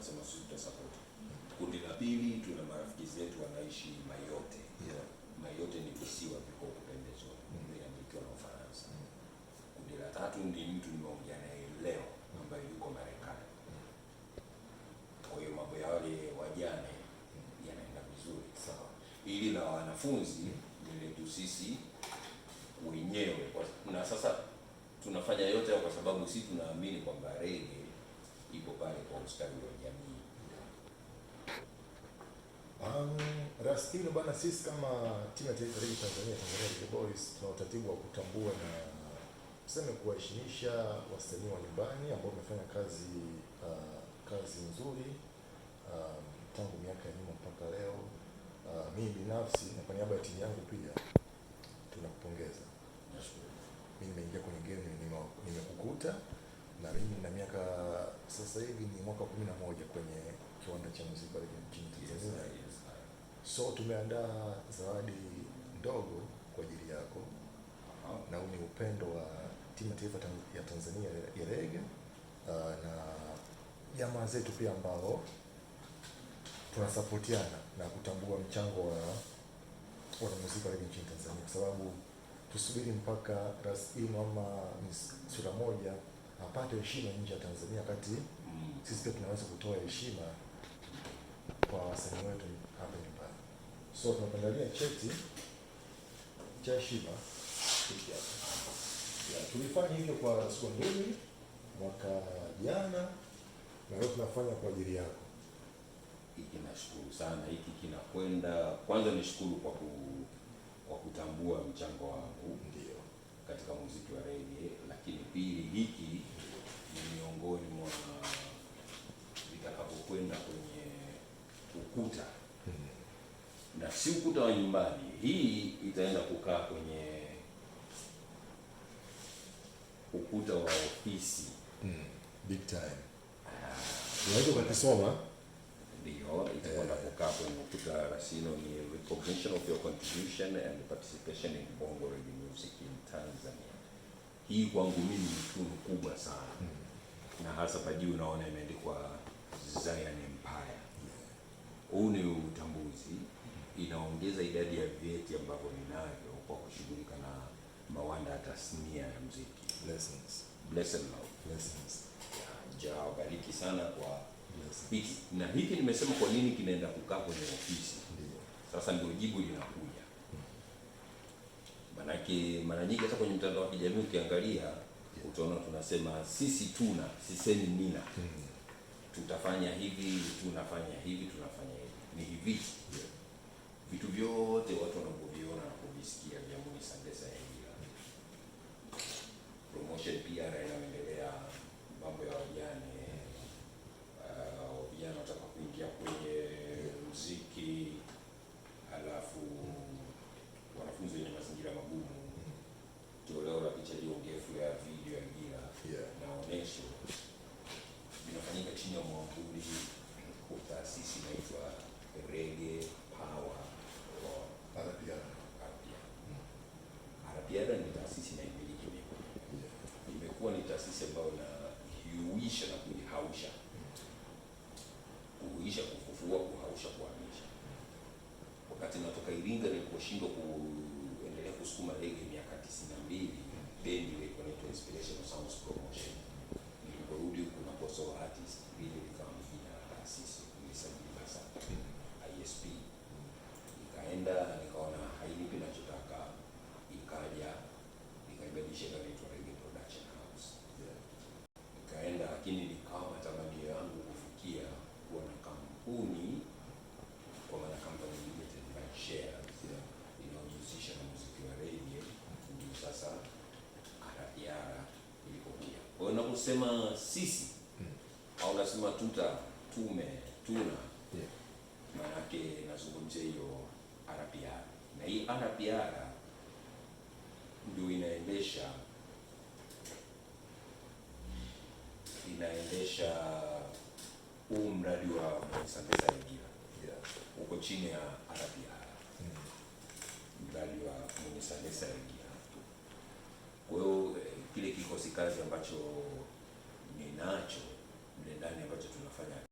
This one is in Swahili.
tunasema sisi tutasupport. Kundi la pili tuna marafiki zetu wanaishi Mayotte. Mayotte ni visiwa viko kupendezwa. Inamilikiwa na Ufaransa. Kundi la tatu ndi mtu nimeongea naye leo ambaye yuko Marekani. Kwa hiyo mambo ya wale wajane yanaenda vizuri sawa. Ili la wanafunzi ni letu sisi wenyewe. Na sasa tunafanya yote kwa sababu sisi tunaamini kwamba reggae ipo pale kwa ustawi wa jamii. Raskino bana, sisi kama timu ya taifa ya Tanzania Reggae Boys tuna utaratibu wa kutambua na tuseme kuwaheshimisha wasanii wa nyumbani ambao wamefanya kazi nzuri tangu miaka ya nyuma mpaka leo. Mimi binafsi na kwa niaba ya timu yangu pia tunakupongeza. Nashukuru. Mimi nimeingia kwenye game nimekukuta na mimi na miaka sasa hivi ni mwaka 11 kwenye kiwanda cha muziki pale nchini Tanzania. So tumeandaa zawadi ndogo kwa ajili yako. Na huu ni upendo wa timu ya taifa ya Tanzania ya reggae na jamaa zetu pia ambao tunasapotiana na kutambua mchango wa wanamuziki wa reggae nchini Tanzania, kwa sababu tusubiri mpaka Raskino ama sura moja apate heshima nje ya Tanzania kati sisi pia tunaweza kutoa heshima kwa wasanii wetu hapa nyumbani. So tunapendelea cheti cha heshima hiki hapa. Tulifanya hivyo kwa siku mbili mwaka jana na leo tunafanya kwa ajili yako. Hiki nashukuru sana, hiki kinakwenda kwanza nishukuru kwa kutambua mchango wangu Ndio katika muziki wa reggae, lakini pili hiki ni miongoni mwa vitakapokwenda kwenye ukuta. Na si ukuta wa nyumbani, hii itaenda kukaa kwenye ukuta wa ofisi. Big time. Unaweza ukisoma ndio itakwenda kukaa kwenye ukuta. Raskino ni recognition of your contribution and participation in Bongo reggae music in Tanzania. Hii kwangu mimi ni tunu kubwa sana. Na hasa pa juu unaona imeandikwa Zion Empire. Huu ni utambuzi, inaongeza idadi ya vyeti ambavyo ninavyo kwa kushughulika na mawanda ya tasnia ya muziki. Blessings. Jao bariki sana kwa hiki. Na hiki nimesema kwa nini kinaenda kukaa kwenye ofisi. Sasa ndio jibu linakuja. Manake mara nyingi hata kwenye mtandao wa kijamii ukiangalia utaona tunasema sisemi nina. Tutafanya hivi, tunafanya hivi. Ni hivi. Vitu vyote watu wanapoviona na kuvisikia vya Muni Sandesa ya Ila. Promotion PR inaendelea, mambo ya wajane. Vijana wataka kuingia kwenye muziki, alafu wanafunzi wenye mazingira magumu. Toleo la picha jongefu ya video ya Ila na onesho vinafanyika chini ya mwamvuli wa taasisi inaitwa Reggae Power Arabiara. Ni taasisi inaimiliki mimi. Imekuwa ni taasisi ambayo inahuisha na kuihausha. Kuhuisha, kufufua, kuhausha, kuhamisha. Wakati natoka Iringa niliposhindwa kuendelea kusukuma reggae miaka 92, bendi ilikuwa inaitwa Inspirational Sounds Promotion. Niliporudi huko na Coastal Artist, ile ikawa jina la taasisi, nilisajili basa ISP. Nikaenda nikaona hainipi ninachotaka, ikaja nikaibadilisha inaitwa Reggae Production House. Nikaenda lakini nikawa matamanio yangu kufikia kuwa na kampuni, kwa maana kampuni limited by shares inayojihusisha na muziki wa reggae. Ndio sasa Arabiara ilipokuja. Kwa hiyo nakusema sisi au nasema tuna maanake nazungumzia hiyo Arabiara. Na hii Arabiara ndio inaendesha huu mradi wa Muni Sandesa ya Ila. Uko chini ya Arabiara. Mradi wa Muni Sandesa ya Ila. Kwa hiyo kile kikosi kazi ambacho ninacho mle ndani ambacho tunafanya